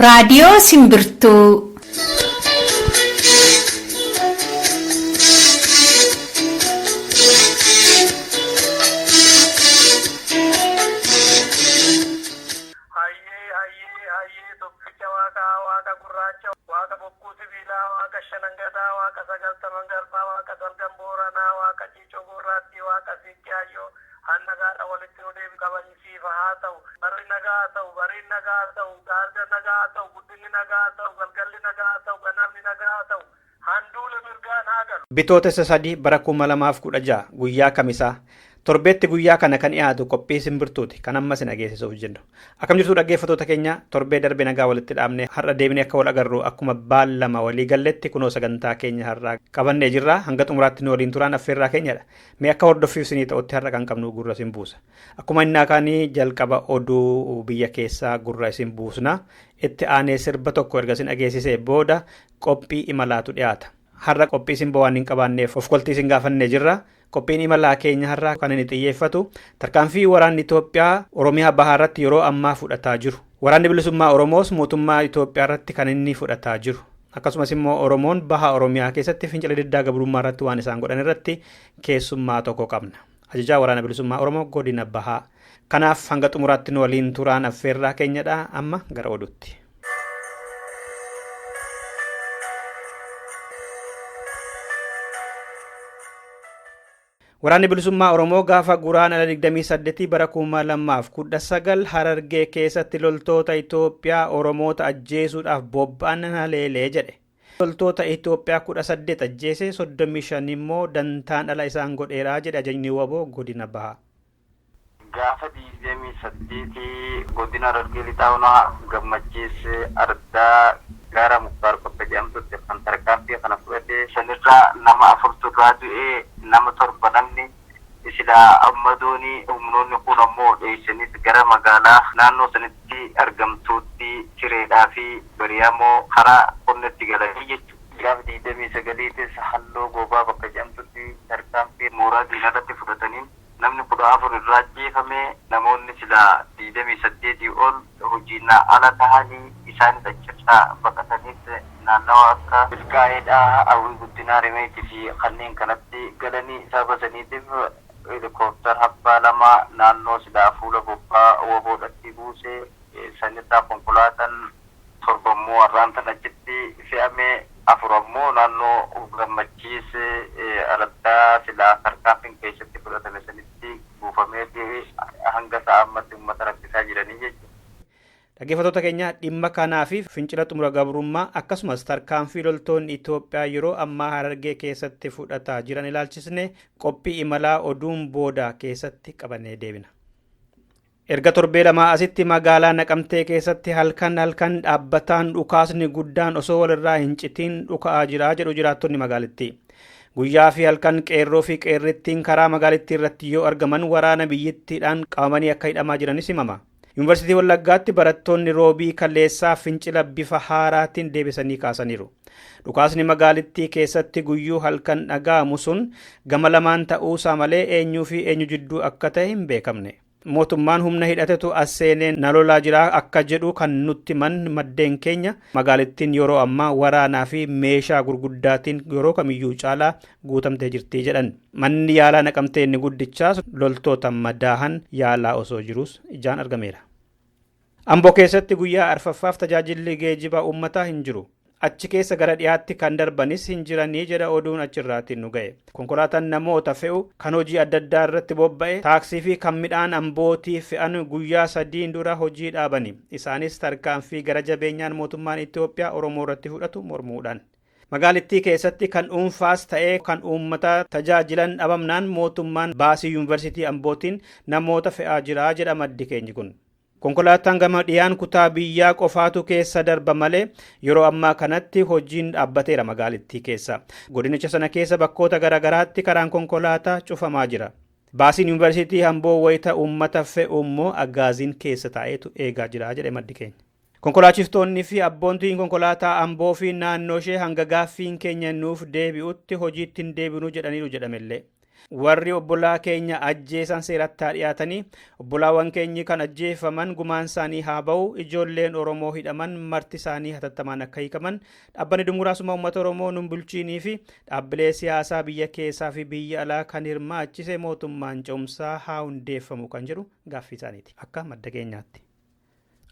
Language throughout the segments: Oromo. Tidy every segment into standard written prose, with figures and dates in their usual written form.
Raadiyoo Simbirtuu. Bitootessa 3 bara 2016 guyyaa kamisaa torbeetti guyyaa kana kan dhiyaatu qophii simbirtuuti kan amma sin dhageessisuuf jennu. Akkam jirtu dhaggeeffattoota keenya torbee darbe nagaa walitti dhaabne har'a deebinee akka wal agarru akkuma baallama walii galletti kunoo sagantaa keenya har'aa qabannee jirra hanga xumuraatti nu waliin turaan affeerraa keenyadha. Mee akka hordoffiif sinii ta'utti har'a kan qabnu gurra isin buusa. Akkuma innaa kaanii jalqaba oduu biyya keessaa gurra isin buusna. Itti aanee sirba tokko erga isin dhageessisee booda qophii imalaatu dhiyaata. Har'a qophii isin waan hin qabaanneef of koltii isin gaafannee jirra. Qophiin imalaa keenya har'aa kan inni xiyyeeffatu tarkaanfii waraanni Itoophiyaa Oromiyaa bahaa irratti yeroo ammaa fudhataa jiru. Waraanni bilisummaa Oromoos mootummaa Itoophiyaa irratti kan inni fudhataa jiru. Akkasumas immoo Oromoon bahaa Oromiyaa keessatti fincila diddaa gabrummaa irratti waan isaan godhan irratti keessummaa tokko qabna. Ajajaa waraana bilisummaa Oromoo godina bahaa. Kanaaf hanga xumuraatti nu waliin turaan affeerraa keenyadha. Amma gara oduutti. Waraanni bilisummaa Oromoo gaafa guraandhala 28 bara 2019 Harargee keessatti loltoota Itoophiyaa Oromoota ajjeesuudhaaf bobba'an haleelee jedhe. Loltoota Itoophiyaa 18 ajjeese 35 immoo dantaan ala isaan godheeraa jedhe ajajni waboo godina bahaa. Gaafa 28 godina Harargee lixaawunaa gammachiis ardaa gara Muktaar Bakka jedhamtutti kan tarkaanfii kana fudhate sanirraa nama 4 irraa du'ee nama 7 namni isla ammadooni humnoonni kun ammoo dheessanii gara magaalaa naannoo sanitti argamtuutti Sireedhaa fi Bariyamoo karaa qonnetti galanii jechuudha. Gaafa 29 halluu goobaa bakka jedhamtutti tarkaanfii mooraa diinarratti fudhataniin namni 14 irraa ajjeefame namoonni sila 28 ol hojiinaa ala tahanii isaan dachirraa baqataniif naannawa akka bilgaa'eedhaa hawwii guddinaa rimeetii fi kanneen kanatti galanii isaa basaniitiif helikooftara habbaa lama naannoo silaa fuula bobbaa waboodhatti buusee sanirraa konkolaataan 7 ammoo har'aantan achitti fe'amee 4 ammoo naannoo gammachiis araddaa silaa tarkaanfiin keessatti fudhatame sanitti buufamee hanga sa'a ammatti uummata rakkisaa jiranii jechuudha. Dhaggeeffattoota keenya dhimma kanaa fi fincila xumura gabrummaa akkasumas tarkaanfii loltoonni Itoophiyaa yeroo ammaa Harargee keessatti fudhataa jiran ilaalchisne qophii imalaa oduun booda keessatti qabannee deebina. Erga torbee lamaa asitti magaalaa Naqamtee keessatti halkan dhaabbataan dhukaasni guddaan osoo walirraa hin citiin dhuka'aa jira jedhu jiraattonni magaalittii. Guyyaa fi halkan qeerroo fi qeerrittiin karaa magaalittii irratti yoo argaman waraana biyyittiidhaan qabamanii akka hidhamaa jiranis himama. Yuunivarsiitii Wallaggaatti barattoonni roobii kaleessaa fincila bifa haaraatiin deebisanii kaasaniiru. Dhukaasni magaalittii keessatti guyyuu halkan dhaga'amu sun gama lamaan ta'uusaa malee eenyuu fi eenyu jidduu akka ta'e hin beekamne. Mootummaan humna hidhatetu as seenee na lolaa jira akka jedhu kan nutti maddeen keenya magaalittiin yeroo ammaa waraanaa fi meeshaa gurguddaatiin yeroo kamiyyuu caalaa guutamtee jirti jedhan. Manni yaalaa Naqamtee inni guddichaas loltoota madaahan yaalaa osoo jirus ijaan argameera. Amboo keessatti guyyaa arfaffaaf tajaajilli geejjibaa uummataa hin jiru. Achi keessa gara dhiyaatti kan darbanis hin jiranii jedha oduun achirraatiin nu ga'e. Konkolaataan namoota fe'u kan hojii adda addaa irratti bobba'e taaksii fi kan midhaan ambootii fe'an guyyaa 3 dura hojii dhaabani. Isaanis tarkaanfii gara jabeenyaan mootummaan Itoophiyaa Oromoo irratti fudhatu mormuudhaan. Magaalittii keessatti kan dhuunfaas ta'ee kan uummataa tajaajilan dhabamnaan mootummaan baasii yuunivarsiitii ambootiin namoota fe'aa jira jedha maddi keenyi kun. Konkolaataan gama dhiyaan kutaa biyyaa qofaatu keessa darba malee yeroo ammaa kanatti hojiin dhaabbateera magaalittii keessa. Godinicha sana keessa bakkoota garaagaraatti karaan konkolaataa cufamaa jira. Baasiin yuunivarsiitii Amboo wayita uummata fe'u immoo agaaziin keessa taa'eetu eegaa jira jedhe maddi keenya. Konkolaachistoonni fi abboontiin konkolaataa Amboo fi naannoo ishee hanga gaaffiin keenya nuuf deebi'utti hojiitti hin deebinu jedhaniiru jedhamellee. warri obbolaa keenya ajjeesan seeratti dhiyaatanii obbolaawwan keenyi kan ajjeefaman gumaan isaanii haa ba'u ijoolleen Oromoo hidhaman marti isaanii hatattamaan akka hiikaman dhaabbanni Dimokiraasummaa Uummata Oromoo nun bulchiinii fi dhaabbilee siyaasaa biyya keessaa fi biyya alaa kan hirmaachise mootummaan ce'umsaa haa hundeeffamu kan jedhu gaaffii isaaniiti akka madda keenyaatti.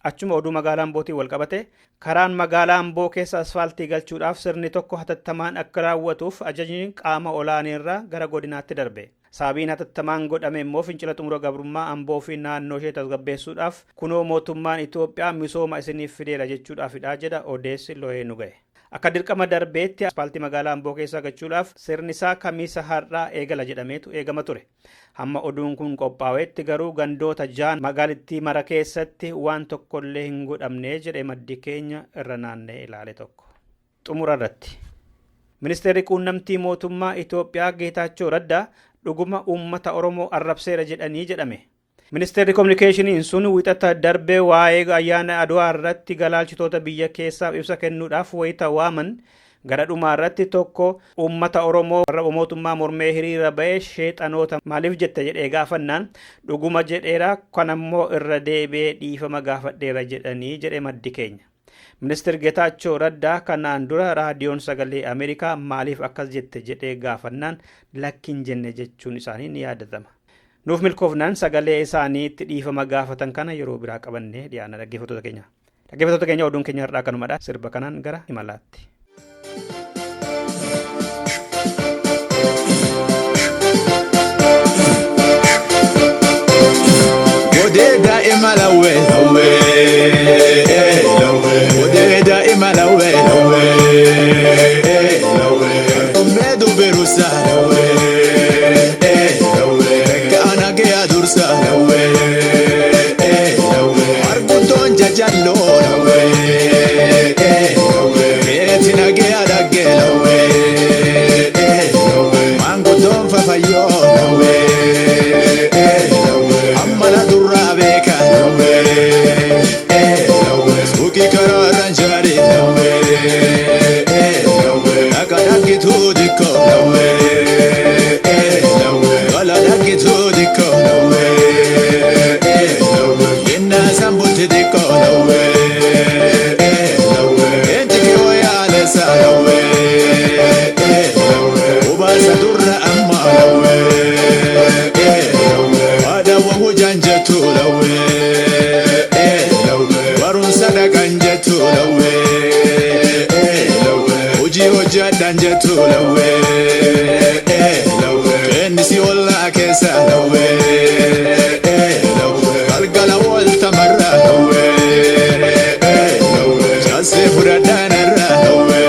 Achuma oduu magaalaa Ambootiin wal qabate karaan magaalaa Amboo keessa asfaaltii galchuudhaaf sirni tokko hatattamaan akka raawwatuuf ajajni qaama olaaniirraa gara godinaatti darbe. Sababiin hatattamaan godhame immoo fincila xumura gabrummaa Amboo fi naannoo ishee tasgabbeessuudhaaf kunoo mootummaan Itoophiyaa misooma isiniif fideera jechuudhaafidha jedha odeessi loo'ee nu ga'e. Akka dirqama darbeetti asfaaltii magaalaa Amboo keessa gachuudhaaf sirni isaa kamiisa har'aa eegala jedhameetu eegama ture. Hamma oduun kun qophaa'etti garuu gandoota 6 magaalittii mara keessatti waan tokkollee hin godhamne jedhe maddi keenya irra naannee ilaale tokko. Xumura irratti Ministeerri quunnamtii mootummaa Itoophiyaa Geetaachoo Raddaa dhuguma uummata Oromoo arrabseera jedhanii jedhame. Ministeerri Kominikeeshiniin sun wixata darbee waa'ee ayyaana Adwaa irratti galaalchitoota biyya keessaaf ibsa kennuudhaaf wayita waaman gara dhumaa irratti tokko uummata Oromoo warra mootummaa mormee hiriira ba'ee sheexanoota maaliif jette jedhee gaafannaan dhuguma jedheera kanammoo irra deebi'ee dhiifama gaafadheera jedhanii jedhe maddi keenya. Ministeer Geetaachoo Raddaa kanaan dura raadiyoon sagalee Ameerikaa maaliif akkas jette jedhee gaafannaan lakkin jenne jechuun isaanii ni yaadatama. Nuuf milkoofnaan sagalee isaaniitti dhiifama gaafatan kana yeroo biraa qabannee dhiyaana dhaggeeffattoota keenya. Dhaggeeffattoota keenya oduun keenya irraa kanumadha. Sirba kanaan gara imalaatti. Odeda imalawe lawe Odeda imalawe lawe Umedu berusa lawe Kana gea dursa lawe Arbuton jajallo lawe Etina gea dagge lawe Manguton fafayo lawe Amala durra beka lawe Suki kararan jari lawe Akadaki tudiko lawe Galadaki tudiko lawe Yenna sambuti diko lawe Entiki oyale sa lawe Ubasa durra amma lawe Wada wahu janjatu lawe Warun sadakan jatu lawe Uji hoja danjatu lawe Kenisi wala kesa lawe Kalgala walta marra lawe Jase buradana ra lawe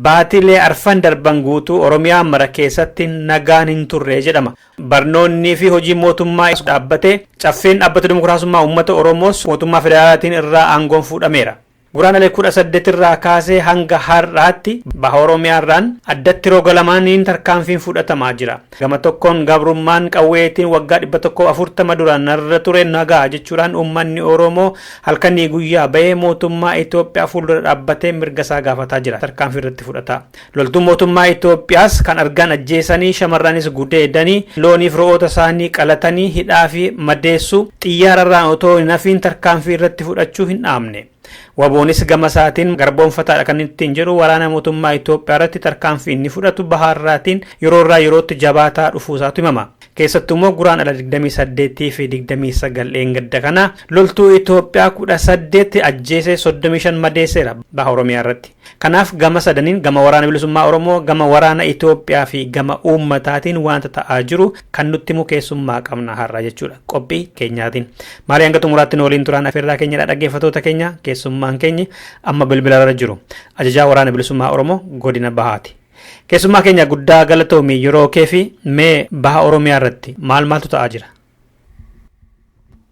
baatilee arfan darban guutuu Oromiyaa mara keessatti nagaan hin turre jedhama. Barnoonni fi hojii mootummaa dhaabbate caffeen dhaabbata dimokiraasummaa uummata Oromoos mootummaa federaalaatiin irraa aangoon fuudhameera. Guraandhala 18 irraa kaasee hanga har'aatti baha Oromiyaarraan addatti roga lamaaniin tarkaanfiin fudhatamaa jira. Gama tokkoon gabrummaan qawweetiin waggaa 140 duraan narra ture nagaa jechuudhaan uummanni Oromoo halkanii guyyaa bahee mootummaa Itoophiyaa fuuldura dhaabbatee mirga isaa gaafataa jira. Tarkaanfii irratti fudhata. Loltuun mootummaa Itoophiyaas kan argan ajjeesanii shamarranis gudeedanii looniif re'oota isaanii qalatanii hidhaa fi madeessu xiyyaararraan otoo hin hafiin tarkaanfii irratti fudhachuu hin dhaamne. Waboonis gama isaatiin garboonfataadha kan ittiin jedhu waraana mootummaa Itoophiyaa irratti tarkaanfii inni fudhatu bahaarraatiin yeroo irraa yerootti jabaataa dhufuu isaatu himama. Keessattuu immoo guraandhala 28 fi 29 gadda kana loltuu Itoophiyaa 18 ajjeesee 35 madeesseera baha Oromiyaa irratti. Kanaaf gama sadaniin gama waraana bilisummaa Oromoo, gama waraana Itoophiyaa fi gama uummataatiin wanta ta'aa jiru kan nutti himu keessummaa qabna har'a jechuudha. Qophii keenyaatiin. Maali hanga xumuraatti waliin turaan afeerraa keenyadha dhaggeeffattoota keenya keessummaan keenya amma bilbila irra jiru. Ajajaa waraana bilisummaa Oromoo godina Bahaati. Keessummaa keenya guddaa galatoomii yeroo keefi mee baha Oromiyaa irratti maaltu ta'aa jira?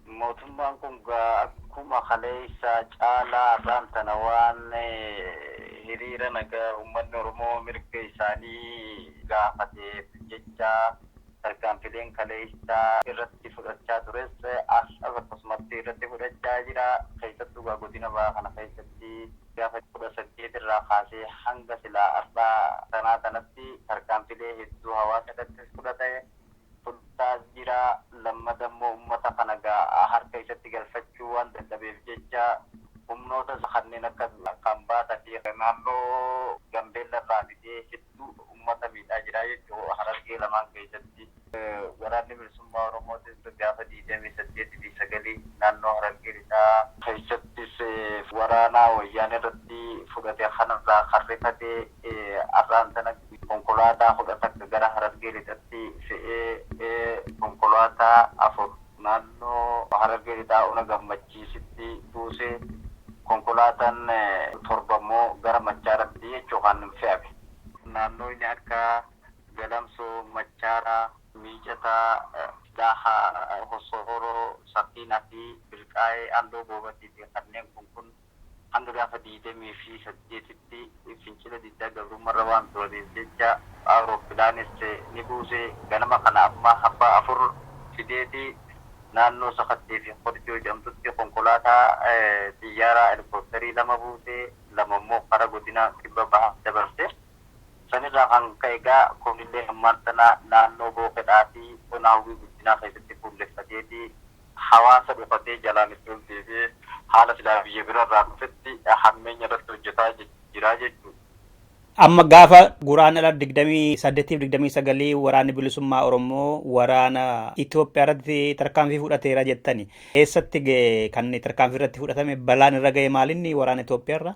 Mootummaan kun akkuma kaleessa caalaa raantana waan hiriira nagaa uummanni Oromoo mirga isaanii gaafateef jecha tarkaanfileen kaleessa irratti fudhachaa tures akkasumatti irratti fudhachaa jira. Keessattuu godina bahaa kana keessatti gaafa 18 irraa kaasee hanga silaa arbaa sanaa kanatti tarkaanfilee hedduu hawaasa irratti fudhataa jira. Lammata immoo uummata kana harka isatti galfachuu waan dadhabeef jecha humnoota kanneen akka Kambaataa fi naannoo Gambeella irraa fidee hedduu uummata miidhaa jira jechuudha. Harargee lamaan keessatti waraanni bilisummaa Oromootis gaafa 28 naannoo Harargee lixaa keessattis waraana wayyaanee irratti fudhate kanarraa harrifatee arraan sana konkolaataa fudhata gara Harargee lixatti fe'ee konkolaataa 4 naannoo Harargee lixaa ona gammachiisitti buusee konkolaataan 7 immoo gara Machaaratti jechuudhaan fe'ame. Naannoo inni akka Galamsoo, Machaaraa, Miicataa, Daahaa, Hosooroo, Safiinaa fi Bilqaa'ee, Andoo Goobatii fi kanneen kun hanga gaafa 28tti fincila diddaa gabrummaarra waan tureef jecha Awurooppilaanis ni buusee ganama kana amma abbaa 4 fideeti naannoo Sakattee fi Qorjoo jedhamtutti konkolaataa xiyyaaraa helikoophitarii 2 buusee 2 immoo karaa godina kibba bahaa dabarse. Sanirraa kan ka'e kunillee ammaantanaa naannoo Booqedhaa fi Qonaawwii guddinaa keessatti fuulleffateeti hawaasa dhufatee jalaan itti ol deebi'ee haala silaa biyya birarraa dhufetti hammeenya irratti hojjetaa jira jechuudha. Amma gaafa guraandhala 28-29 waraanni bilisummaa Oromoo waraana Itoophiyaa irratti tarkaanfii fudhateera jettani. Eessatti kan tarkaanfii irratti fudhatame balaan irra ga'e maalinni waraana Itoophiyaa irra?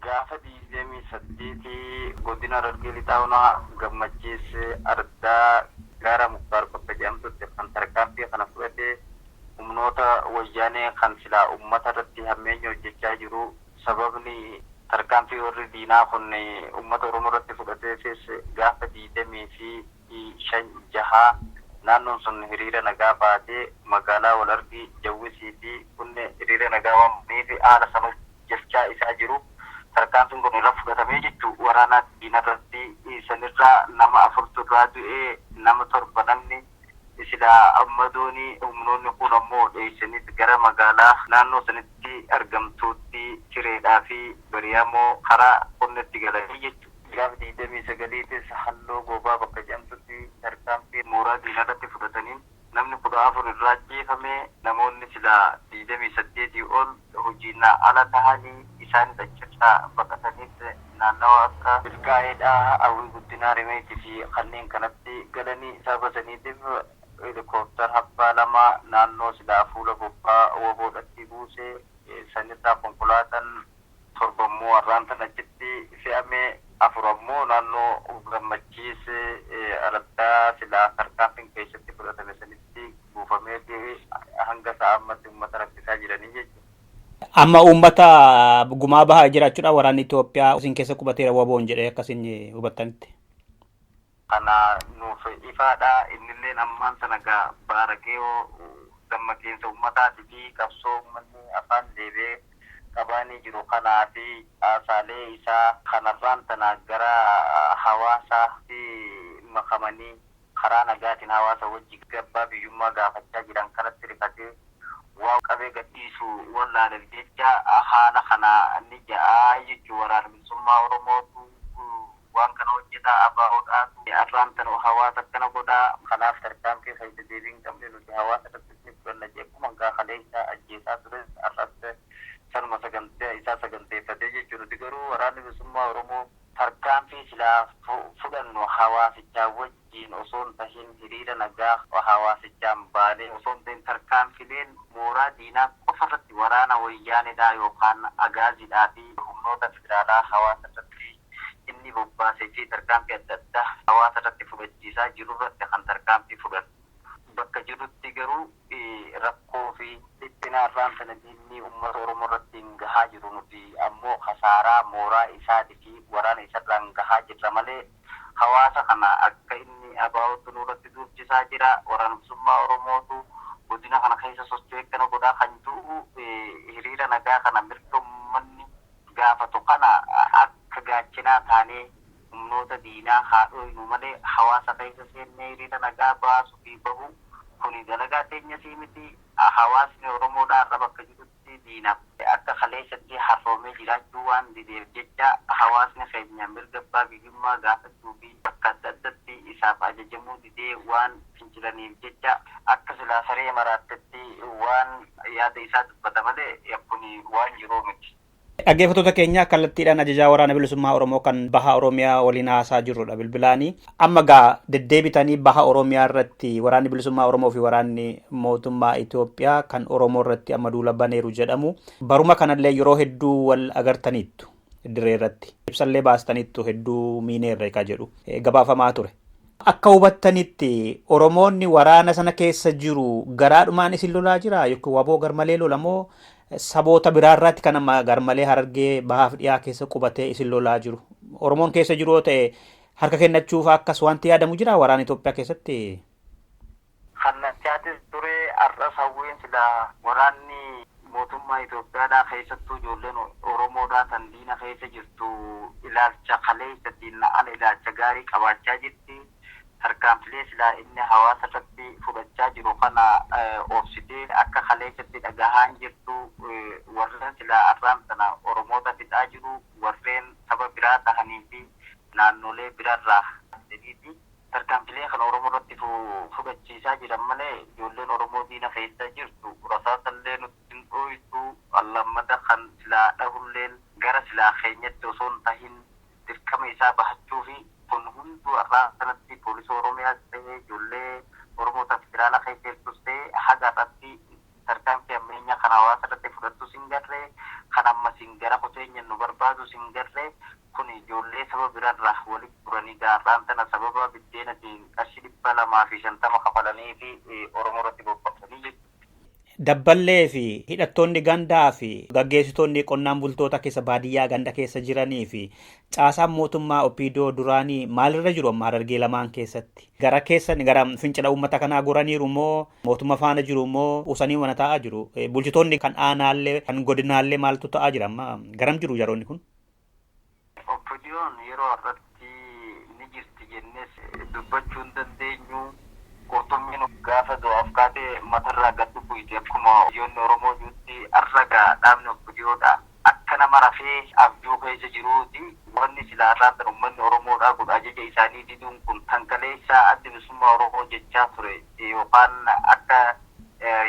Gaafa 28 godina Harargee lixaa gammachiis ardaa gaara Muktaar Bakka jedhamtutti kan tarkaanfii kana fudhate humnoota wayyaanee kan silaa uummata irratti hammeenya hojjechaa jiru. Sababni tarkaanfii warri diinaa kun uummata Oromoo irratti fudhateefis gaafa 25 naannoon sun hiriira nagaa baatee magaalaa Walargii Jawwisii fi kunne hiriira nagaa waamanii fi haala sana jechaa isaa jiru. Tarkaanfiin kun irra fudhatamee jechuun waraana diina irratti sanirraa nama 4 irraa du'ee nama 7 namni silaa ammadooni humnoonni kun ammoo dheessanii gara magaalaa naannoo sanitti argamtuutti Cireedhaa fi Bariyamoo karaa qonnetti galanii jechuudha. Gaafa 29tis halloo goobaa bakka jedhamtutti tarkaanfii mooraa diinaa irratti fudhataniin namni 14 irraa ajjeefame. Namoonni silaa 28 ol hojiin ala tahanii isaan dachachaa baqataniis naannawa akka Bilqaa'eedhaa, Hawwii Guddinaa, Rimeetii fi kanneen kanatti galanii sababataniitiif helikoophitara abbaa 2 naannoo silaa fuula bobbaa Woboodhatti buusee sanirraa konkolaataan 7 immoo warraan achitti fe'amee 4 immoo naannoo gammachiis araddaa silaa tarkaanfiin keessatti fudhatame sanitti buufamee hanga sa'a ammatti uummata rakkisaa jiranii jechuudha. Amma uummata gumaa bahaa jiraachuudha waraanni Itoophiyaa isin keessa qubateera waboon jedhee akkasin hubattanitti. Kana nuuf ifaadha innillee ammaan sana gaa baaragee dammaqinsa uummataatii fi qabsoo uummanni afaan deebee qabaanii jiru kanaa fi haasaalee isaa kanarraan tana gara hawaasaatti makamanii karaa nagaatiin hawaasa wajji gabbaa biyyummaa gaafachaa jiran kanatti rifatee waan qabee gadhiisu wallaalee jecha haala kana ni ja'a jechuu waraana bilisummaa Oromootu waan kana hojjetaa abaa'oodhaatu arraan tana hawaasa akkana godhaa kanaaf tarkaanfii fayyada deebiin qabne nuti hawaasa irratti fudhanna jechuudha gaafaalee isaa ajjeesaa ture arratti sanuma saganteeffatee jechuudha nuti garuu waraanni bilisummaa Oromoo tarkaanfii silaa fudhannu hawaasichaa wajjiin osoo hin tahin hiriira nagaa hawaasichaan baanee osoo hin tahin tarkaanfileen mooraa diinaa qofa irratti waraana wayyaanidhaa yookaan agaaziidhaa fi humnoota federaalaa hawaasa irratti inni bobbaasee fi tarkaanfii adda addaa hawaasa irratti fudhachiisaa jiru irratti kan tarkaanfii fudhannu. Bakka jirutti garuu rakkoo fi dhiphina irraan sana diinni uummata Oromoo irratti gahaa jiru nuti ammoo kasaaraa mooraa isaatii fi waraana isarraan gahaa jirra malee hawaasa kana akka inni abaa'otu nurratti durchisaa jira waraana bilisummaa Oromootu godina kana keessa socho'ee kana godhaa kan jiru hiriira nagaa kana mirga uummanni gaafatu kana akka gaachinaa taanee humnoota diinaa haadhoynu malee hawaasa keessa seennee hiriira nagaa baasuu fi bahu kuni dalagaa teenya miti hawaasni Oromoodhaa bakka jirutti diinaaf akka kaleessatti harroomee jiraachuu waan dideef jecha hawaasni keenya mirga abbaa biyyummaa gaafachuu fi bakka adda addatti isaaf ajajamuu didee waan fincilaniif jecha akka silaa saree maraattetti waan yaada isaa dubbata malee kuni waan jiruu miti. Dhaggeeffattoota keenya kallattiidhaan ajajaa waraana bilisummaa Oromoo kan baha Oromiyaa waliin haasaa jirrudha bilbilaanii. Amma gaa deddeebitanii baha Oromiyaa irratti waraanni bilisummaa Oromoo fi waraanni mootummaa Itoophiyaa kan Oromoo irratti amma duula baneeru jedhamu. Baruma kanallee yeroo hedduu wal agartaniittu dirree irratti. Ibsallee baastaniittu hedduu miineerra ka jedhu gabaafamaa ture. Akka hubattanitti Oromoonni waraana sana keessa jiru garaadhumaan isin lolaa jira yookiin waboo garmalee lolamoo saboota biraarraatti kan amma garmalee Harargee bahaaf dhiyaa keessa qubatee isin lolaa jiru. Oromoon keessa jiru yoo ta'e harka kennachuuf akkas wanti yaadamu jira waraana Itoophiyaa keessatti. Kannatiyaatis ture arras hawween sila waraanni mootummaa Itoophiyaadhaa keessattuu ijoolleen Oromoodhaa tan diina keessa jirtu ilaalcha kaleessattiin ala ilaalcha gaarii qabaachaa jirti. Tarkaanfilee silaa inni hawaasa irratti fudhachaa jiru kana obsitee akka kaleessatti dhagahaan jirtu warreen silaa arraan sana Oromoota fixaa jiru warreen saba biraa tahanii fi naannolee biraarraa jedhiiti tarkaanfilee kana Oromoo irratti fudhachiisaa jiran malee ijoolleen Oromoo diina keessa jirtu rasaasallee nutti hin dhooytu allammata kan silaa dhahulleen gara silaa keenyatti osoo hin tahin dirqama isaa bahachuu fi kun hunduu arraa sanatti poolisii Oromiyaas ta'ee ijoollee Oromoota federaalaa keessa jirtus ta'ee haga irratti tarkaanfii ammeenya kan hawaasa irratti fudhattus hin garree kan ammas hin gara qoteenya nu barbaadus hin garree kun ijoollee saba biraarraa walitti turanii gaarraan tana sababa biddeenatiin qarshii 250 kafalanii fi Oromoo irratti bobba'anii jechuudha. Dabballee fi hidhattoonni gandaa fi gaggeessitoonni qonnaan bultoota keessa baadiyyaa ganda keessa jiranii fi caasaan mootummaa Opiidoo duraanii maalirra jiru amma Harargee lamaan keessatti gara keessan gara fincila uummata kanaa goraniiru moo mootummaa faana jiru moo usanii mana ta'aa jiru bulchitoonni kan aanaallee kan godinaallee maaltu ta'aa jira amma garam jiru yeroonni kun. Opiidoon yeroo irratti ni jirti jennes dubbachuu hin dandeenyu. Qurxummiin gaafa du'aaf kaatee matarraa gad bu'ite akkuma biyyoonni Oromoo jirutti arragaa dhaabni Opiidoodha. Akka nama rafee abjuu keessa jiruuti wanni silaa irraa uummanni Oromoodhaa godha ajaja isaanii diduun kun kan kaleessaa adda bilisummaa Oromoo jechaa ture yookaan akka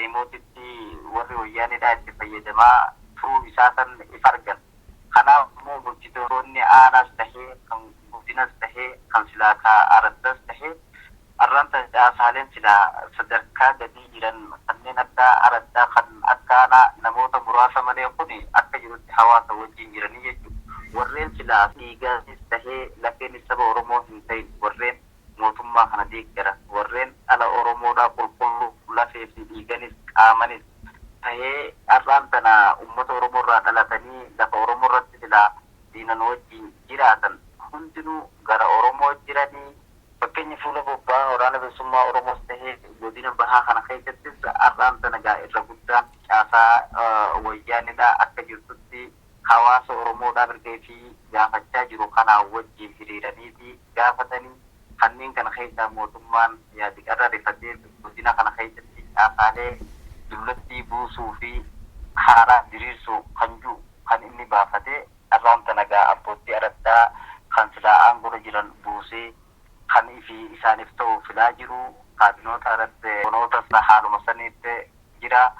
himootitti warri wayyaanidhaa itti fayyadamaa turuu isaa san if argan. Kanaaf immoo bulchitoonni aanaas tahee kan gudinas tahee kan silaa araddas tahee arraan caasaaleen silaa sadarkaa gadii jiran kanneen akka araddaa kan akkaanaa namoota muraasa malee kun akka jirutti hawaasa wajjin jiranii jechuudha. Warreen silaa dhiigaanis tahee lafeen saba Oromoo hin ta'in warreen mootummaa kana deeggara warreen ala Oromoodhaa qulqulluu lafee fi dhiiganis qaamanis tahee har'aan tana uummata Oromoo irraa dhalatanii lafa Oromoo irratti silaa diinan wajjin jiraatan hundinuu gara Oromoo jiranii fakkeenya fuula bobbaa waraana bilisummaa Oromoos tahee godina bahaa kana keessattis har'aan tana gaa irra guddaan caasaa wayyaanidha akka jirtutti hawaasa Oromoodhaa mirgee fi gaafachaa jiru kanaa wajjin hiriiranii fi gaafatanii kanneen kana keessaa mootummaan yaadiqarra rifatee godina kana keessatti caasaalee dullatti buusuu fi haaraa diriirsuu kan jiru kan inni baafatee har'aan tana gaa abbootii araddaa kan silaa aangoo jiran buusee kan isaaniif ta'u filaa jiru kaabinoota irratti bonoota haaluma saniitti jira.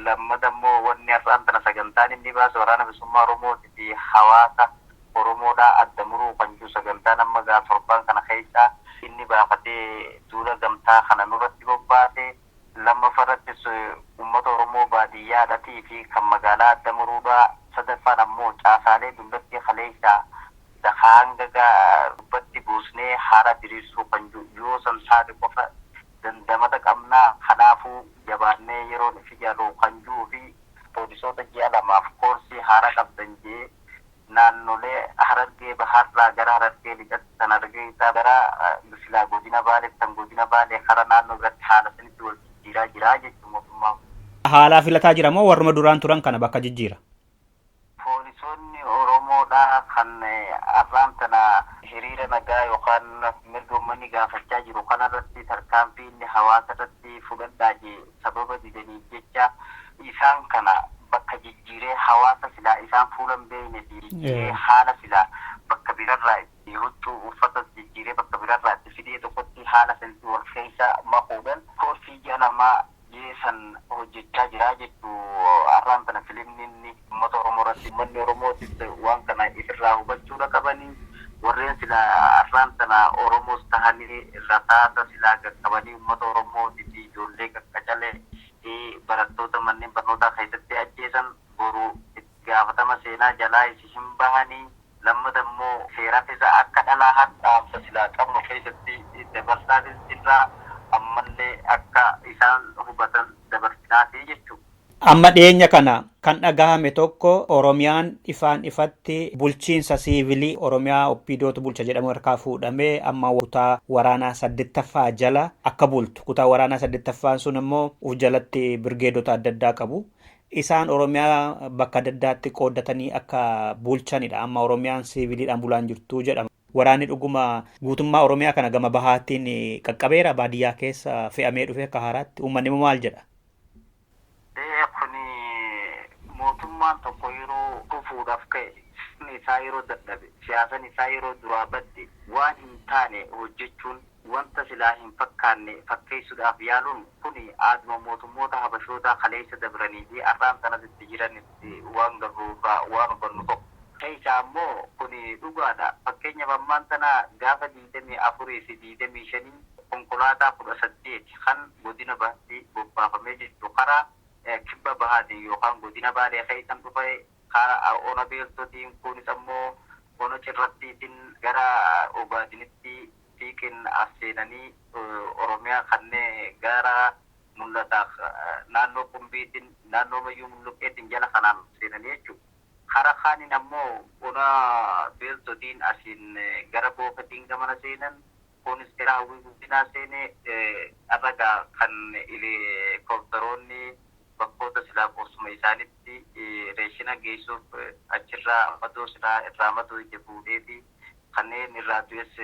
Lammata immoo wanni har'aan tana sagantaan inni baasu waraana bilisummaa Oromootii fi hawaasa Oromoodhaa adda muruu kan jiru sagantaan amma gaa torbaan kana keessa inni baafatee duula gamtaa kana nurratti bobbaase lammaffarattis uummata Oromoo baadiyyaadhatii fi kan magaalaa adda muruudhaa sadaffaan ammoo caasaalee dullatti kaleessaa hanga dubbatti buusnee haara diriirsuu kan jiru yoo san saade qofa dandamata qabnaa kanaafuu jabaannee yeroo ifi jaruu kan jiruu fi poolisoota ji'a lamaaf koorsii haara qabdan jee naannolee Harargee baharraa gara Harargee lixatti kan argeessaa gara silaa godina Baalee kan godina Baalee kara naannoo irratti haala sanitti wal jijjiiraa jira jechuun mootummaan. Haalaa filataa jira moo warruma duraan turan kana bakka jijjiira? Poolisoonni Oromoodhaa kan har'aan tana hiriira nagaa yookaan mirga uummanni gaafachaa jiru kanarratti tarkaanfii inni hawaasa irratti fudhadhaa jee sababa didaniif jecha isaan kana bakka jijjiiree hawaasa silaa isaan fuulan beekne fi haala silaa bakka birarraa itti huccuu uffata jijjiiree bakka birarraa itti fidee tokkotti haala sanatti wal keessa makuudhaan koorsii jalamaa jeesan hojjechaa jira jechuu har'aan tana filimni inni uummata Oromoo irratti uummanni Oromootis waan kana irraa hubachuudha qabanii warreen silaa har'aan tana Oromoos tahanii rasaasa silaa qaqqabanii uummata Oromootii fi ijoollee qaqqacalee barattoota manneen barnootaa keessatti ajjeesan boruu itti gaafatama seenaa jalaa isi hin bahanii lammata immoo seera keessa akka dhalaa hadhaamsa silaa qabnu keessatti dabarsaa irraa ammallee akka isaan hubatan dabarsinaati jechuudha. Amma dhiyeenya kana kan dhagahame tokko Oromiyaan ifaan ifatti bulchiinsa siivilii Oromiyaa Oppidootu bulcha jedhamu harkaa fuudhamee amma kutaa waraanaa 8ffaa jala akka bultu. Kutaa waraanaa 8ffaan sun immoo uf jalatti birgeedota adda addaa qabu. Isaan Oromiyaa bakka adda addaatti qooddatanii akka bulchanidha. Amma Oromiyaan siiviliidhaan bulaan jirtu jedhama. Waraanni dhuguma guutummaa Oromiyaa kana gama bahaatiin qaqqabeera baadiyyaa keessa fe'amee dhufe akka haaraatti uummanni maal jedha? Kuni mootummaan tokko yeroo dhufuudhaaf ka'e isaa yeroo dadhabe siyaasan isaa yeroo duraa badde waan hin taane hojjechuun wanta silaa hin fakkaanne fakkeessuudhaaf yaaluun kuni aaduma mootummoota habashootaa kaleessa dabranii fi har'aan sanatti jiranitti waan garruurraa waan hubannu tokko. Keessaa ammoo kuni dhugaadha. Fakkeenyaaf ammaan tana gaafa 24 fi 25 konkolaataa 18 kan godina baatti bobbaafamee jirtu karaa kibba bahaati yookaan godina Baalee keessan dhufe karaa ona beeltotiin kunis ammoo ona cirrattiitiin gara Ogaadinitti fiiqin as seenanii Oromiyaa kanneen gara mul'ataaf naannoo Qumbiitiin naannoo Mayyuu Mulluqqeetiin jala kanaan seenanii jechuudha. Karaa kaaniin ammoo ona beeltotiin asiin gara Boofatiin gamana seenan kunis gara hawwii guddinaa seenee arragaa kan helikoophiteroonni bakkoota silaa qoosuma isaanitti reeshina geessuuf achirraa madoo silaa irraa madoo ija fuudhee fi kanneen irraa du'es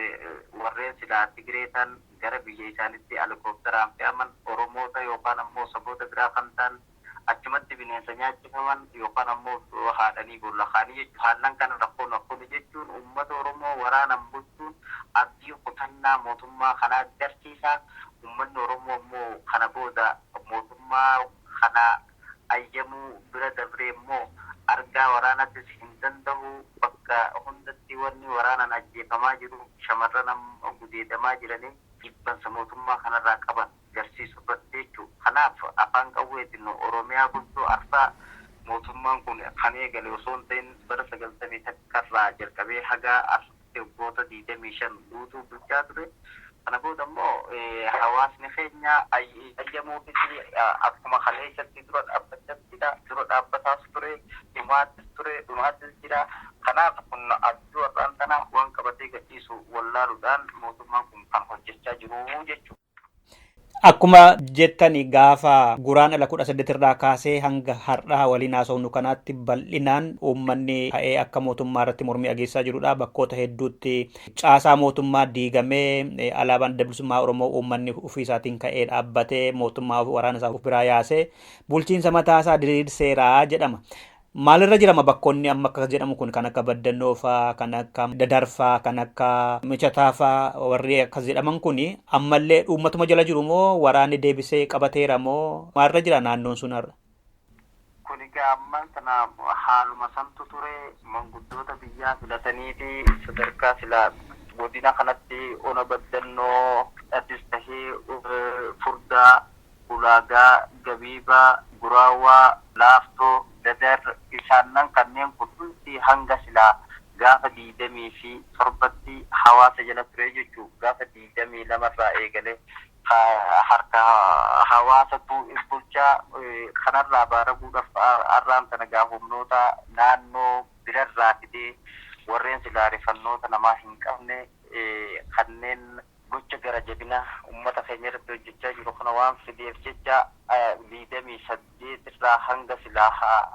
warreen silaa Tigireetan gara biyya isaanitti helikoophiteraan fe'aman Oromoota yookaan ammoo saboota biraa kan ta'an achumatti bineensa nyaachifaman yookaan ammoo haadhanii boolla kaanii jechuudha. Haallan kana rakkoon jechuun uummata Oromoo waraanan bulchuun abdii kutannaa mootummaa kanaa agarsiisa. Uummanni Oromoo immoo kana booda mootummaa kana ayyamuu bira dabree immoo argaa waraanattis hin danda'u bakka hundatti wanni waraanan ajjeefamaa jiru shamarran gudeedamaa jiranii jibbansa mootummaa kanarraa qaban agarsiisu irratti jechuudha. Kanaaf afaan qawweetiin Oromiyaa bulchuu arsaa mootummaan kun kan eegale osoo hin ta'in bara 91 jalqabee haga arsitti waggoota 25 guutuu bulchaa ture. Kana booda immoo hawaasni keenya ayyamuufis akkuma kaleessatti dura dhaabbate dhaabbachattidha. Dura dhaabbataas ture, dhumaatis ture, dhumaatis jira. Kanaaf kun abjuu har'aan kana waan qabatee gadhiisu wallaaluudhaan mootummaan kun kan hojjechaa jiru jechuudha. Akkuma jettani gaafa guraandhala 18 irraa kaasee hanga har'aa waliin haasofnu kanaatti bal'inaan uummanni ka'ee akka mootummaa irratti mormii dhageessaa jirudha. Bakkoota hedduutti caasaa mootummaa diigamee alaabaan adda bilisummaa Oromoo uummanni ofii isaatiin ka'ee dhaabbatee mootummaa waraana isaa of biraa yaasee bulchiinsa mataasaa diriirseeraa jedhama. Maalirra jirama bakkoonni amma akka jedhamu kun kan akka Baddannoo faa, kan akka Dadarfaa, kan akka Michataa faa warri akkas jedhaman kun ammallee uummatuma jala jiru moo waraanni deebisee qabateera moo maalirra jira naannoon sun har'a? Kun egaa ammaan kana haaluma santu ture manguddoota biyyaa filataniiti sadarkaa silaa godina kanatti ona Baddannoo addis tahee Furdaa, Ulaagaa, Gabiibaa, Guraawaa, Laaftoo, Dadar isaannan kanneen hundi hanga silaa gaafa 27tti hawaasa jala ture jechuu gaafa 22 irraa eegale harka hawaasatu bulchaa kanarraa baaraguudhaaf arraan kana gaafumnoota naannoo birarraa fidee warreen silaa rifannoota namaa hin qabne kanneen gocha gara jabina ummata keenya irratti hojjechaa jiru kana waan fideef jecha 28 irraa hanga silaa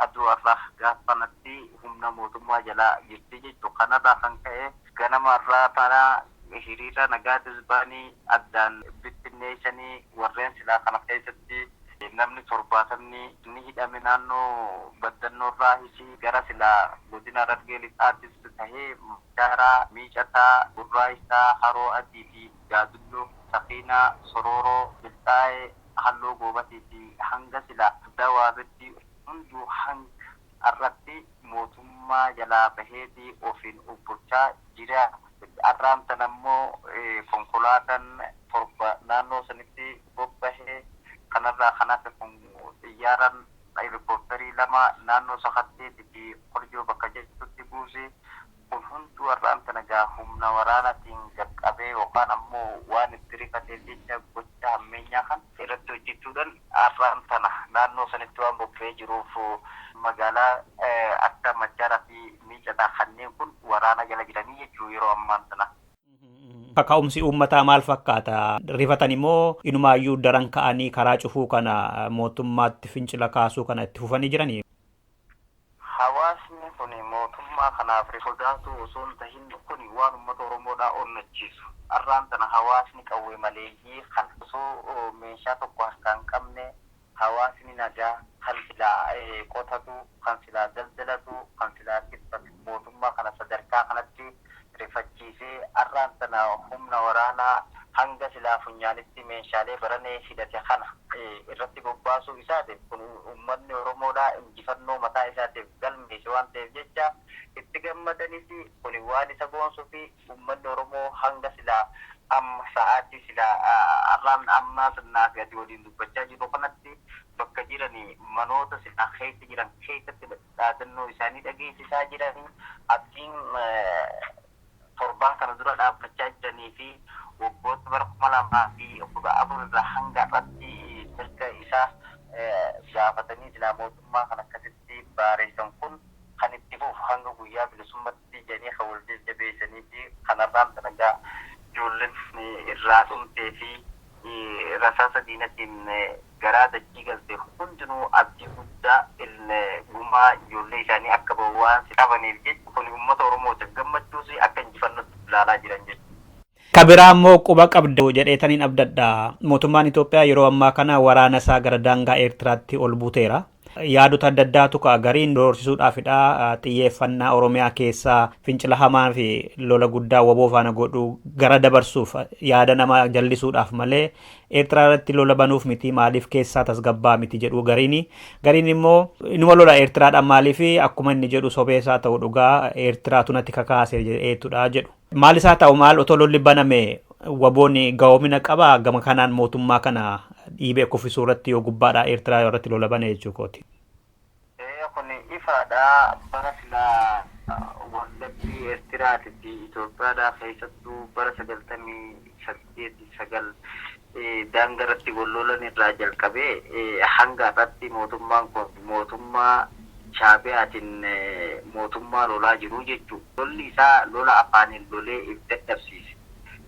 aduu irraa gaafanatti humna mootummaa jalaa jirti jechuudha. Kanarraa kan ka'e ganama irraa tana hiriira nagaa disbaanii addaan bittinneessanii warreen silaa kana keessatti namni 70 ni hidhame naannoo Baddannoo irraa isii gara silaa godina Harargee lixaattis tahee Machaaraa, Miicataa, Gurraayisaa, Haroo Adii fi Gaadulloo, Safiinaa, Sororoo, Bilxaa'ee, Halloo Goobatii fi hanga silaa Dawaabetti hunduu hanga irratti mootummaa jalaa baheetii ofiin bulchaa jira. Arraan tan ammoo konkolaataan torba naannoo sanitti bobbahee kanarraa kanaatti kun xiyyaaran helikopterii 2 naannoo sakatteetii fi qorjoo bakka jettutti buuse kun hunduu arraan tan egaa humna waraanaatiin qaqqabee yookaan ammoo waan itti rifatee jecha gocha hammeenyaa kan irratti hojjechuudhaan arraan tana naannoo sanitti waan bobba'ee jiruuf magaalaa akka Machaaraa fi Miicataa kanneen kun waraana jala jiranii jechuu yeroo ammaan tana. Kaka'umsi uummataa maal fakkaata? Rifatan immoo inumaayyuu daran ka'anii karaa cufuu kana mootummaatti fincila kaasuu kana itti fufanii jiranii? Hawaasni kun mootummaa kanaaf sodaatu osoo hin tahin kun waan uummata Oromoodhaa onnachiisu. Arraan tana hawaasni qawwee maleeyyii kan osoo meeshaa tokko harkaan qabne hawaasni nagaa kan silaa qotatu, kan silaa daldalatu, kan silaa kibbatu mootummaa kana sadarkaa kanatti rifachiisee arraan tana humna waraanaa hanga silaa funyaanitti meeshaalee baranee hidhate kana irratti bobbaasuu isaatiif kun uummanni Oromoodhaa injifannoo mataa isaatiif galmeesse waan ta'eef jecha itti gammadanis kun waan isa boonsuu fi uummanni Oromoo hanga silaa amma sa'aatii silaa arraan ammaa sirnaa gadi waliin dubbachaa jiru kanatti bakka jiranii manoota silaa keessa jiran keessatti dhaadannoo isaanii dhageessisaa jiranii abdiin torbaan kana dura dhaabbachaa jiranii fi waggoota bara 2014 irraa hanga irratti mirga isaa gaafatanii silaa mootummaa kan akkasitti baareessan kun kan itti fufu hanga guyyaa bilisummatti jedhanii kan wal jajjabeessanii fi kanarraan tanagaa ijoolleen irraa dhumtee fi rasaasa diinatiin garaa dachii galte hundinuu abdii guddaa gumaa ijoollee isaanii akka bahu waan qabaniif jechuudha. Kun uummata Oromootiif gammachuus akka injifannootti ilaalaa jiran jechuudha. Kabiraa immoo quba qabdu jedheetaniin abdadha. Mootummaan Itoophiyaa yeroo ammaa kana waraana isaa gara daangaa Eertiraatti ol buuteera. Yaadota adda addaatu gariin doorsisuudhaafidha. Xiyyeeffannaa Oromiyaa keessaa fincila hamaa fi lola guddaa waboo faana godhu gara dabarsuuf yaada nama jallisuudhaaf malee Eertiraa irratti lola banuuf miti maaliif keessaa tasgabbaa miti jedhu gariin immoo inuma lola Eertiraadhaan maaliif akkuma inni jedhu sobeesaa ta'u dhugaa Eertiraatu natti kakaase jedheetudha jedhu. Maal isaa ta'u maal otoo lolli baname waboonni gahoomina qaba gama kanaan mootummaa kana dhiibee kuffisuu irratti yoo gubbaadhaa Eertiraa irratti lola bane jechuu kooti. Kun ifaadhaa bara silaa wallabbii Eertiraatii fi Itoophiyaadhaa keessattuu bara 98-9 daangaratti gollolan irraa jalqabee hanga irratti mootummaan kun mootummaa Shaabiyaatiin mootummaa lolaa jiru jechuudha. Lolli isaa lola afaaniin lolee if dadhabsiise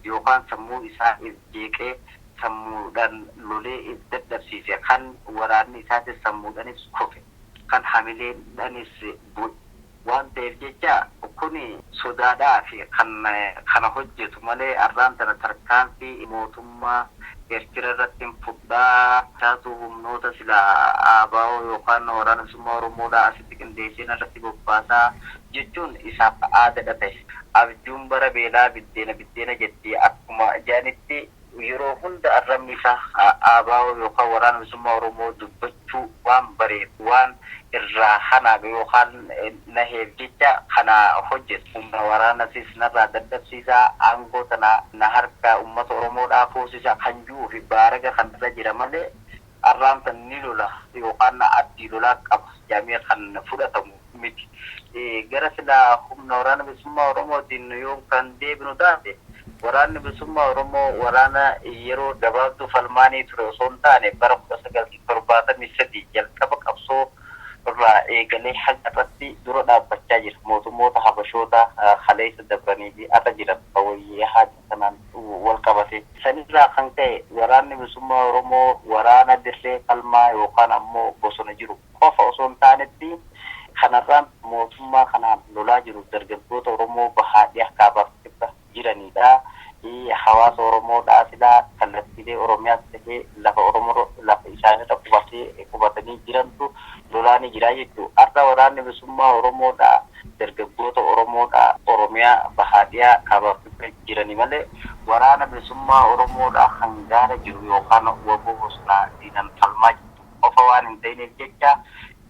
yookaan sammuu isaa if jeeqee sammuudhaan lolee if dadhabsiise kan waraanni isaatis sammuudhaanis kofe kan hamileedhaanis bu'e waan ta'eef jecha kun sodaadhaa fi kana hojjetu malee arraan tana tarkaanfii mootummaa Eertira irratti fudhaa taatu humnoota sila ABO yookaan waraana bilisummaa Oromoodhaa asitti qindeessee irratti bobbaasaa jechuun isaaf aadaadha ta'e. Abjuun bara beelaa biddeena jettee akkuma jaanitti yeroo hunda arrabni isaa ABO yookaan waraana bilisummaa Oromoo dubbachuu waan bareedu waan irraa hanaaf yookaan naheef jecha kana hojjetu. Humna waraanasis narraa dadhabsiisaa aangoo tana na harka uummata Oromoodhaa foosisaa kan jiruu fi baaraga kan irra jira malee arraan tan ni lola yookaan na addii lolaa qaba jaamee kan fudhatamu miti. Gara sila humna waraana bilisummaa Oromootiin yoo kan deebinu taate waraanni bilisummaa Oromoo waraana yeroo gabaabduu falmaanii ture osoo hin taane bara 1973 jalqaba qabsoo irraa eegalee haga irratti dura dhaabbachaa jira. Mootummoota habashoota kaleessa dabranii fi irra jiran wayyaa haati sanaan wal qabate. Sanirraa kan ka'e waraanni bilisummaa Oromoo waraana dirree falmaa yookaan ammoo bosona jiru qofa osoo hin taanetti kanarraan mootummaa kanaan lolaa jiru dargaggoota Oromoo bahaadhii akkaabaaf jiranidha. Hawaasa Oromoodhaa silaa kallattiilee Oromiyaas ta'ee lafa Oromoo lafa isaanirra qubatanii jirantu lolaanii jira jechuudha. Har'a waraanni bilisummaa Oromoodhaa dargaggoota Oromoodhaa Oromiyaa bahaadhiyaa kaabaaf jiranii malee waraana bilisummaa Oromoodhaa hangaara jiru yookaan waboo bosonaa diinan falmaa jirtu qofa waan hin ta'iniif jecha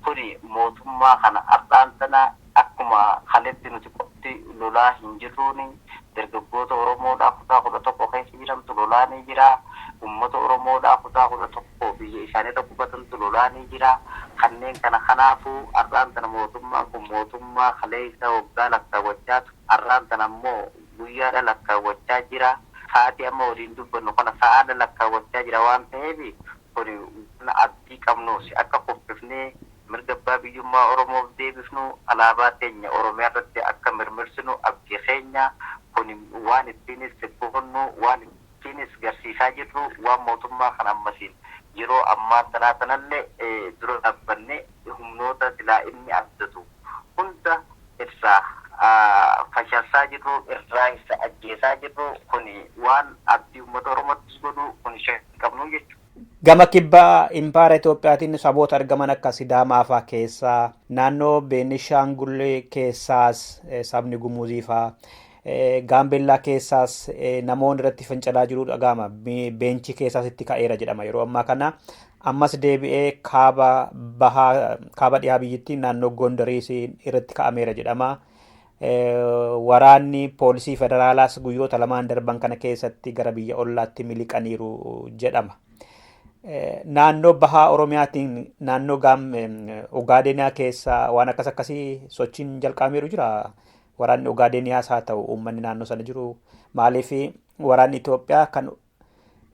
kuni mootummaa kana har'aan sana akkuma kaletti nuti qotti lolaa hin jirruuni dargaggoota Oromoodhaa kutaa 11 keessa jirantu lolaanii jira. Uummata Oromoodhaa kutaa 11 biyya isaaniirra qubatantu lolaanii jira. Kanneen kana kanaafuu har'aan tana mootummaan kun mootummaa kaleessa waggaa lakkaawwachaatu har'aan tana ammoo guyyaadha lakkaawwachaa jira. Sa'aatii amma waliin dubbannu kana sa'aadha lakkaawwachaa jira waan ta'eef kun abdii qabnuus akka qophifnee mirga abbaa biyyummaa Oromoof deebifnu alaabaa teenya Oromiyaa irratti akka mirmirsinu abdii keenya kun waan ittiinis boqonnu waan ittiinis garsiisaa jirru waan mootummaa kan ammasiin yeroo ammaa tanallee dura dhaabbannee humnoota silaa inni abdatu hunda irraa fashassaa jirru irraa isa ajjeesaa jirru kun waan abdii uummata Oromootis godhu kun shakki qabnu jechuudha. Gama kibbaa impaara Itoophiyaatiin saboota argaman akka Sidaamaa fa'aa keessaa naannoo Beenishaangul keessaas sabni Gumuzii fa'aa Gaambellaa keessaas namoonni irratti fincilaa jiru dhaga'ama. Beenchi keessaas itti ka'eera jedhama yeroo ammaa kana. Ammas deebi'ee kaaba dhiyaa biyyattii naannoo Gondariis irratti ka'ameera jedhama. Waraanni poolisii federaalaas guyyoota lamaan darban kana keessatti gara biyya ollaatti miliqaniiru jedhama. Naannoo bahaa Oromiyaatiin naannoo Ogaadeniyaa keessa waan akkasii sochiin jalqabeeru jira. Waraanni Ogaadeniyaas haa ta'u uummanni naannoo sana jiru maaliif waraanni Itoophiyaa kan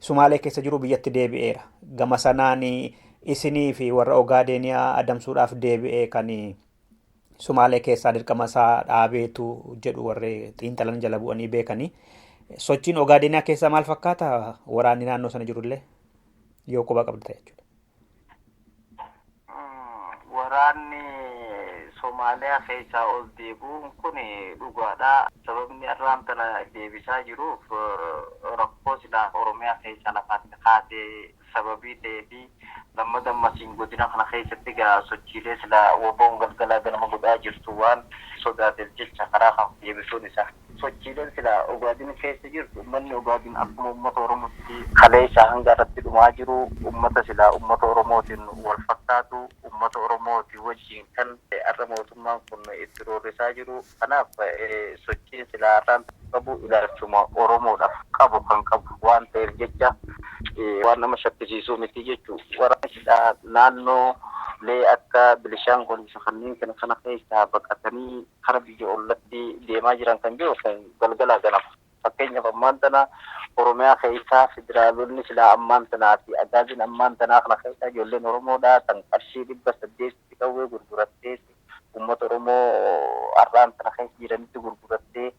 Sumaalee keessa jiru biyyatti deebi'eera. Gama sanaan isinii fi warra Ogaadeniyaa adamsuudhaaf deebi'ee kan Sumaalee keessaa dirqama isaa dhaabeetu jedhu warri xiinxalan jala bu'anii beekanii. Sochiin Ogaadeniyaa keessaa maal fakkaata waraanni naannoo sana jirullee yoo quba qabda jechuudha. Waraanni Somaaliyaa keessaa ol deebi'uun kun dhugaadha. Sababni har'aan tana deebisaa jiruuf rakkoo silaa Oromiyaa keessaa lafaatti kaatee sababii ta'ee fi lammadamasiin godina kana keessatti gaa sochiilee silaa woboon galgalaa ganama godhaa jirtu waan sodaateef jecha karaa kan deebisuun isaa. Sochiileen silaa Ogaadin keessa jirtu uummanni Ogaadin akkuma uummata Oromootti kaleessa hanga irratti dhumaa jiru uummata silaa uummata Oromootiin wal fakkaatu uummata Oromooti wajjin kan har'a mootummaan kun itti roorrisaa jiru. Kanaaf sochiin silaa har'aan qabu ilaalchuma Oromoodhaaf qabu kan qabu waan ta'eef jecha waan nama shakkisiisuu miti jechuudha. Waraanni silaa naannoo lee akka Bilishaangul kanneen kana keessaa baqatanii kara biyya ollatti deemaa jiran kan jiru kan galgalaa ganama. fakkeenyaaf ammaan tana Oromiyaa keessaa federaalonni silaa ammaan tanaati agaazin ammaan tanaa kana keessaa ijoolleen Oromoodhaa tan qarshii 800 qawwee gurgurattee uummata Oromoo arraan tana keessa jiranitti gurgurattee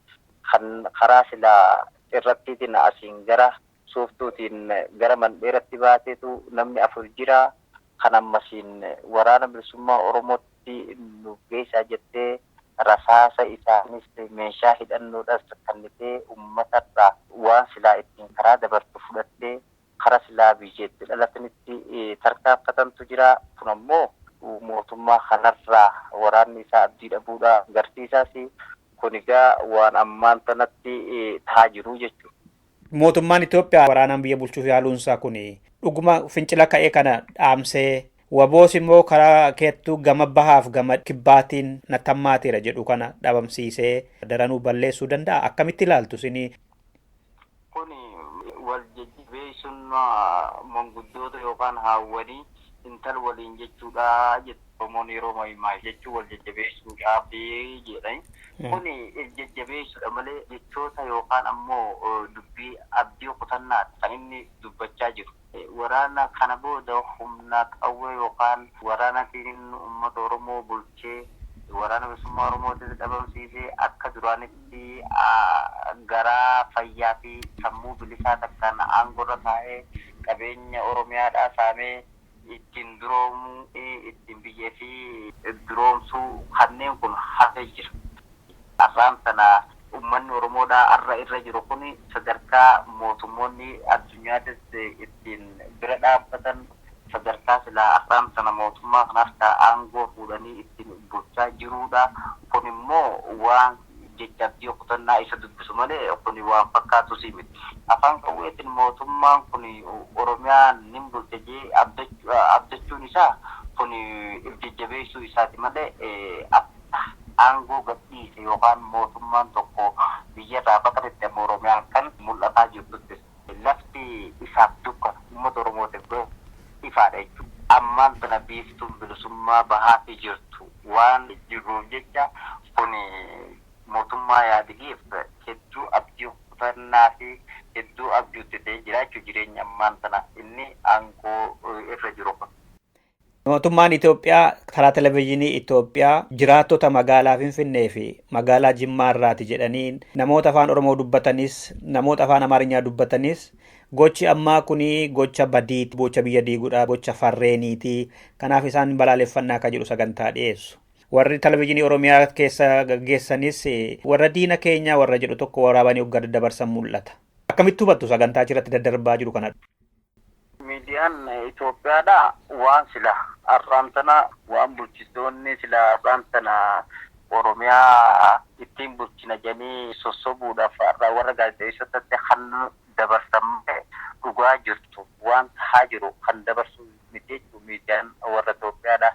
kan karaa silaa irrattiitiin asiin gara sooftuutiin gara mandheeratti baateetu namni 4 jira. Kan ammasiin waraana bilisummaa Oromootti nu geessaa jettee rasaasa isaanis meeshaa hidhannoodhaas kannitee uummatarraa waan silaa ittiin karaa dabartu fudhattee karaa silaa biyyeetti dhalatanitti tarkaanfatantu jira. Kun ammoo mootummaa kanarraa waraanni isaa abdii dhabuudha agarsiisaas. Kun egaa waan ammaan tanatti ta'aa jiru jechuudha. Mootummaan Itoophiyaa waraanaan biyya bulchuuf yaaluunsaa kun dhuguma fincila ka'ee kana dhaamsee waboos immoo karaa keettuu gama bahaaf gama kibbaatiin natammaateera jedhu kana dhabamsiisee daranuu balleessuu danda'a. Akkamitti ilaaltu isinii? Kun wal jajjabeessuun manguddoota yookaan haawwanii intala waliin jechuudha Oromoon yeroo mahimaa jechuun wal jajjabeessuudhaaf jedhani. Kun jajjabeessuudha malee jechoota yookaan ammoo dubbii abdii kutannaati kan inni dubbachaa jiru. Waraana kana booda humna qawwee yookaan waraanatiin uummata Oromoo bulchee waraana bilisummaa Oromootti dhabamsiisee akka duraanitti garaa fayyaa fi sammuu bilisaa takkaan aangorra taa'ee qabeenya Oromiyaadhaa saamee ittiin duroomuu ittiin biyyee fi duroomsuu kanneen kun hafee jira. Arraan sana uummanni Oromoodhaa arra irra jiru kun sadarkaa mootummoonni addunyaattis ittiin bira dhaabbatan sadarkaa silaa arraan sana mootummaa kanarraa aangoo fuudhanii ittiin bulchaa jiruudha. Kun immoo waan jajjabbii kutannaa isa dubbisu malee kun waan fakkaatus miti. Afaan qawweetiin mootummaan kun Oromiyaan nin bulche jee abdachuun isaa kun jajjabeessuu isaati malee aangoo gadhiise yookaan mootummaan tokko biyyarraa baqatetti amma Oromiyaan kan mul'ataa jirtutti lafti isaaf dukkana uummata Oromootiif ifaadha jechuudha. Ammaan tana biiftuun bilisummaa bahaafii jirtu waan jiruuf jecha kun mootummaa yaadigiif hedduu abdii kutannaa fi hedduu abjuutti ta'ee jiraachuu jireenya ammaan tana inni aangoo irra jiru kun. Mootummaan Itoophiyaa karaa televezyiinii Itoophiyaa jiraattota magaalaa Finfinnee fi magaalaa Jimmaa irraati jedhanii namoota afaan Oromoo dubbatanis namoota afaan Amaarinyaa dubbatanis gochi ammaa kuni gocha badiiti, gocha biyya diiguudha, gocha farreeniiti. Kanaaf isaan balaaleffannaa akka jedhu sagantaa dhiyeessu. Warri televezyiinii Oromiyaa keessa gaggeessanis warra diina keenya warra jedhu tokko waraabanii hoggaa daddabarsan mul'ata. Akkamitti hubattu sagantaa achirratti daddarbaa jiru kana? Miidiyaan Itoophiyaadha waan sila arraan tana waan bulchitoonni sila arraan tana Oromiyaa ittiin bulchina jedhanii sossobuudhaaf warra gaazexeessotatti kan dabarsan dhugaa jirtu waan ta'aa jiru kan dabarsu miti jechuudha miidiyaan warra Itoophiyaadha.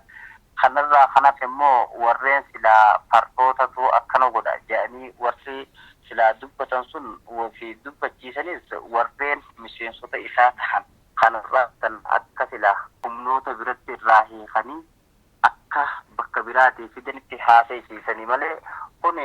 Kanarraa kanaaf immoo warreen sila fardootatu akkana godha jedhanii warri sila dubbatan sun fi dubbachiisanis warreen miseensota isaa ta'an. Kanarraa kan akka sila humnoota biratti irraa hiikanii akka bakka biraatii fidanitti haasa'isiisanii malee kun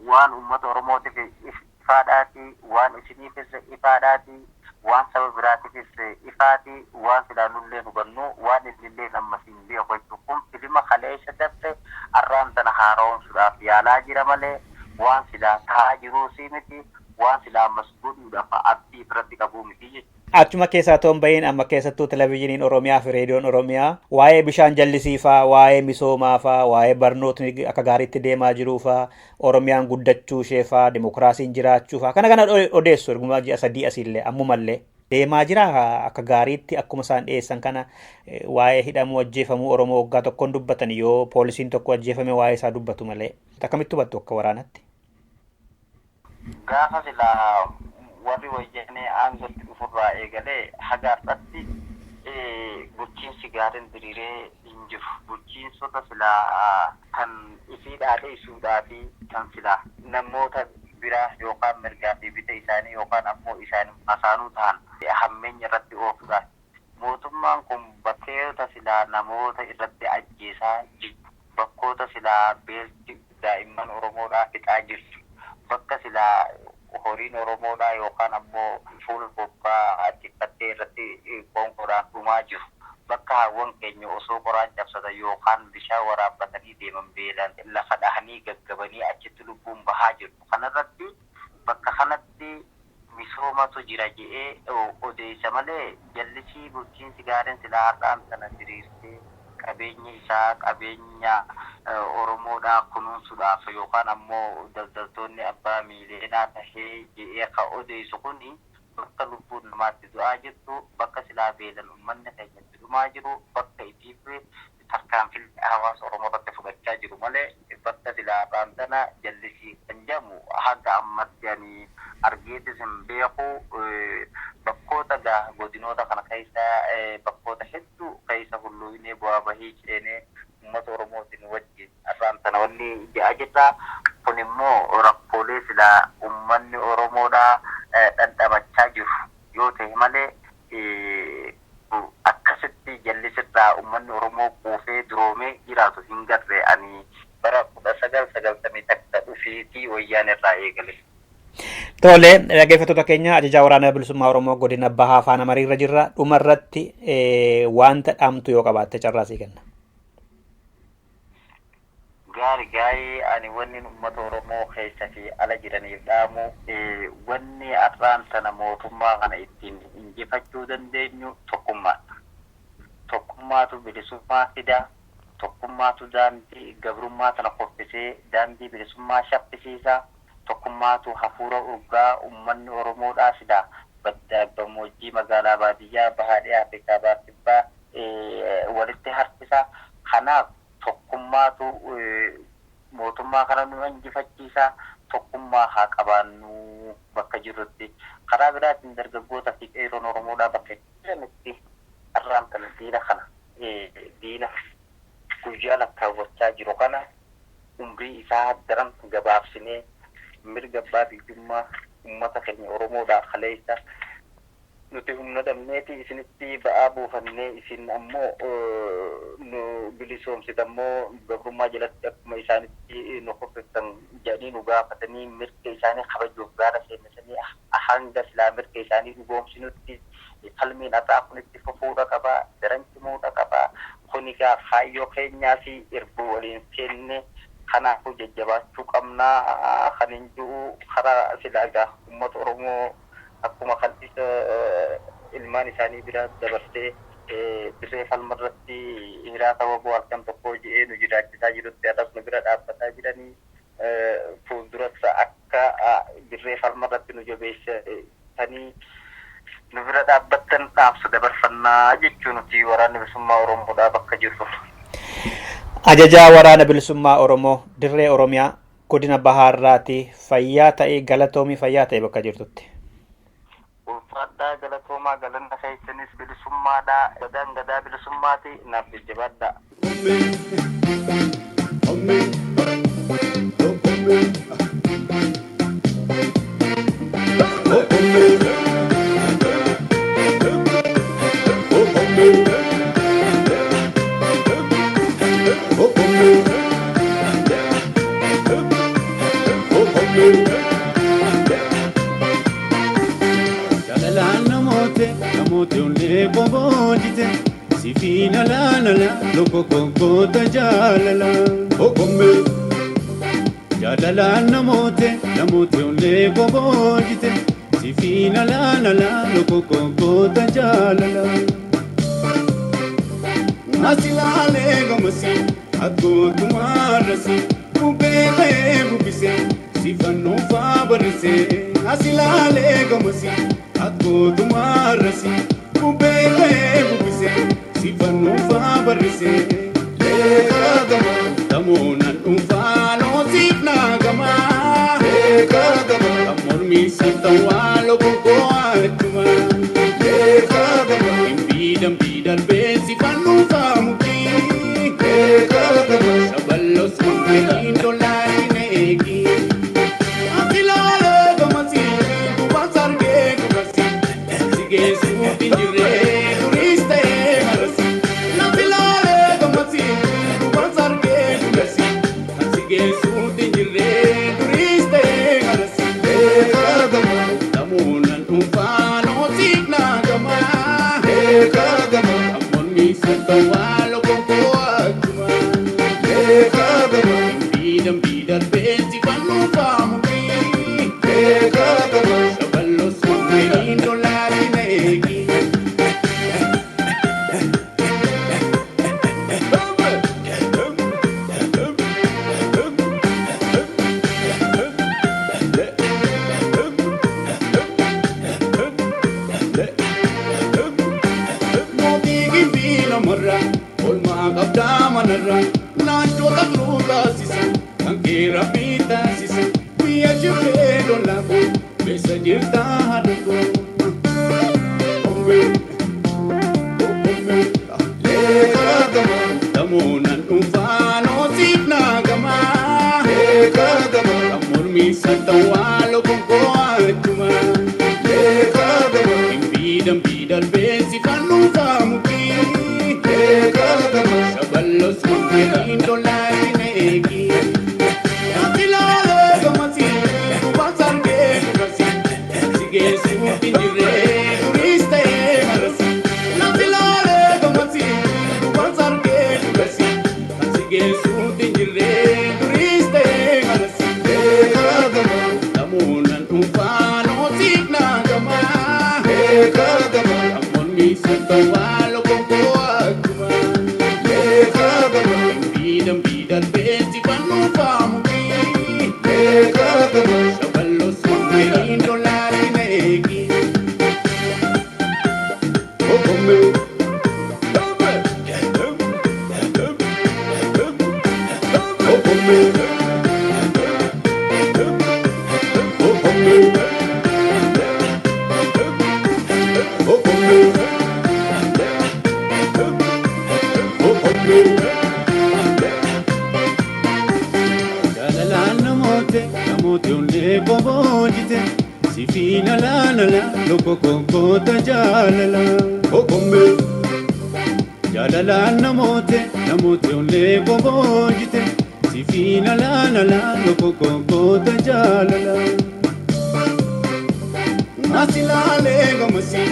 waan uummata Oromootiif ifaadhaati, waan isiniifis ifaadhaati, waan saba biraatiifis ifaati, waan silaa nullee hubannu, waan innillee ammasiin beeku jechuudha. Kun filima kaleessa darbe arraan tana haaromsuudhaaf yaalaa jira malee waan silaa ta'aa jiruusii miti, waan silaa ammas godhuudhaaf abdii biratti qabuu miti jechuudha. Achuma keessaa toon bahin amma keessattuu televezyiiniin Oromiyaa fi reediyoon Oromiyaa waa'ee bishaan jallisiifaa, waa'ee misoomaafaa, waa'ee barnootni akka gaariitti deemaa jiruufaa, Oromiyaan guddachuu isheefaa, dimokiraasiin jiraachuufaa kana odeessu ergumaa ji'a 3 asiillee ammumallee deemaa jira akka gaariitti akkuma isaan dhiyeessan kana waa'ee hidhamuu ajjeefamuu Oromoo waggaa tokkoon dubbatan yoo poolisiin tokko ajjeefame waa'ee isaa dubbatu malee akkamitti hubattu akka waraanatti? Gaafa silaa warri wayyaanee aangootti dhufurraa eegalee haga har'atti bulchiinsi gaariin diriiree hin jiru. Bulchiinsota silaa kan ifiidhaadhee isuudhaa fi kan silaa namoota biraa yookaan mirgaa fi bita isaanii yookaan ammoo isaan masaanuu ta'an hammeenya irratti oofuudhaan mootummaan kun bakkeota silaa namoota irratti ajjeesaa jiru. Bakkoota silaa beelti daa'imman Oromoodhaa fixaa jirtu. Bakka silaa horiin Oromoodhaa yookaan ammoo fuula bobbaa xiqqattee irratti konkolaataan dhumaa jiru. Bakka hawwan keenya osoo qoraan cabsatan yookaan bishaan waraabbatanii deeman beelan lafa dhahanii gaggabanii achitti lubbuun bahaa jiru. Kanarratti bakka kanatti misoomatu jira jedhee odeessa malee jallisii bulchiinsi gaariin silaa har'aan sana diriirsee qabeenya isaa qabeenya Oromoodhaa kunuunsuudhaaf yookaan ammoo daldaltoonni abbaa miileenaa tahee jedhee akka odeessu kuni bakka lubbuun namaatti du'aa jirtu bakka silaa beelan uummanni keenyatti dhumaa jiru bakka itti tarkaanfii hawaasa Oromoo irratti fudhachaa jiru malee bakka silaa baantana jallisii kan jedhamu hanga ammatti ani argeetis hin beeku bakkoota godinoota kana keessa bakkoota hedduu keessa hulluunee bu'aa bahii ceenee uummata Oromootiin wajjin irraan tana wanni ja'a jirra. Kun immoo rakkoolee silaa uummanni Oromoodhaa dhandhamachaa jiru yoo ta'e malee akkasitti jallisirraa uummanni Oromoo quufee duroomee jiraatu hin garree ani bara 1990 dhufiitii wayyaan irraa eegale. Tole, dhaggeeffattoota keenya ajajaa waraana bilisummaa Oromoo godina Bahaa Afaan Amariirra jirra. Dhumarratti wanta dhaamtu yoo qabaatte carraa sii kenna. Gaarii ani wanni uummata Oromoo keessa fi ala jiraniif dhaamu wanni har'aan tana mootummaa kana ittiin injifachuu dandeenyu tokkummaadha. Tokkummaatu bilisummaa fida. Tokkummaatu daandii gabrummaa tana qoffisee daandii bilisummaa shaffisiisa. Tokkummaatu hafuura urgaa uummanni Oromoodhaa fida. Gammoojjii magaalaa baadiyyaa bahaadhee Afrikaa baasibbaa walitti harkisa. Kanaaf tokkummaatu mootummaa kana nu injifachiisa. Tokkummaa haa qabaannu bakka jirrutti. Karaa biraatiin dargaggoota fi qeerroon Oromoodhaa bakka jiranitti har'aan kana diina kana diina guyyaa lakkaawwachaa jiru kana umrii isaa daran gabaabsinee mirga abbaa biyyummaa uummata keenya Oromoodhaa kaleessa nuti humna dhabneeti isinitti ba'aa buufannee isin ammoo nu bilisoomsitammoo gabrummaa jalatti akkuma isaanitti nu hordoftan jedhanii nu gaafatanii mirga isaanii kabajuuf gaara seenisanii hanga silaa mirga isaanii dhugoomsinutti falmiin har'aa kunitti fufuudha qabaa daran cimuudha qabaa kuni kaayyoo keenyaa fi irbuu waliin seenne kanaafuu jajjabaachuu qabnaa kan hin jiru karaa silaagaa uummata Oromoo akkuma kal'isa ilmaan isaanii bira dabarsee dirree falmarratti hiraata waboo halkan tokko jedhee nu jiraachisaa jirutti adas nu bira dhaabbataa jiranii fuulduratti akka dirree falmarratti nu jabeessanii nu bira dhaabbattan dhaamsa dabarfannaa jechuun nuti waraanni bilisummaa Oromoodhaa bakka jirru. Ajajaa waraana bilisummaa Oromoo dirree Oromiyaa godina Bahaarraati fayyaa ta'ee galatoomii fayyaa ta'e bakka jirtutti. Ulfaadhaa galatoomaa galanna keessanis bilisummaadhaa gadaan gadaa bilisummaati naaf jajjabaadhaa. Namoota ulee boboojite sifiina laanala loko konkoota jaalala okombe jaalala namoota ulee boboojite sifiina laanala loko konkoota jaalala asilaalee gamasi akkootumaarrasi bubeekee bubise sifannoo faabarise asilaalee gamasi akkootumaarrasi bubeekee bubise sifannoo faabarise eegagama tamoonan dhuunfaanoo siif naagamaa eegagama mormii sattawaa lokonkoo adduma eegagama himbiidhan beesi fannoo faamuki eegagama saballos hundeen dolaayin eegi atilaalee gamasi kubasargee kubasi sigeessuuf injirree duris ta'ee marasi atilaalee gamasi kubasargee kubasi sigeessuuf injirree duris ta'ee marasi eegagama walo konko atuma. Bidam bidar beti panu pamuki. Saballo sumbe indolari neki. Marra, olma kabda manarra, nancho takluga sisa, kankera pita sisa, biya juke dolago, besa jirta hadugo. Ombe, leka gama, tamunan ufano sipna gama, leka gama, amurmi satawalo kongko atuma, leka gama, impidam pidal besi panu famuki. Saballo sumbe indolari neki. Atilale gamasi, kubasarge kubasi. Sige supi jire, turiste marasi. Atilale gamasi, kubasarge kubasi. Sige supi jire, turiste marasi. Tamunan ufano signa gama. Amon mi satawalo kongko. Bidam bidar beti panu pamuki. Saballo sumbe indolari neki. Okombe. Namote unle bobojite, sifina la la la, loko koko ta jalala. Okombe. Jalala namote unle bobojite, sifina la la la, loko koko ta jalala. Asilale gamasi,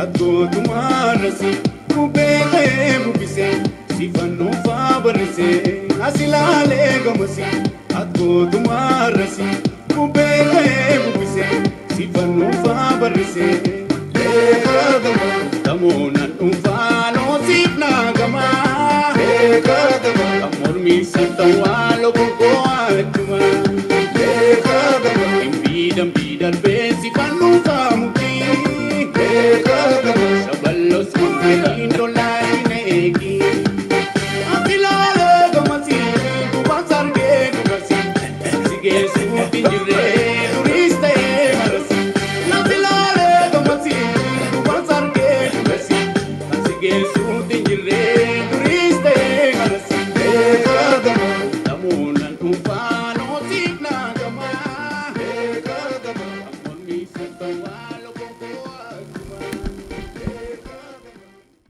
adgo tumarasi, kubeke bubise, sifanu fabarise. Asilale gamasi, adgo tumarasi, kubeke bubise, sifanu fabarise. Tamunan ufano sipna gama, amor mi satawa.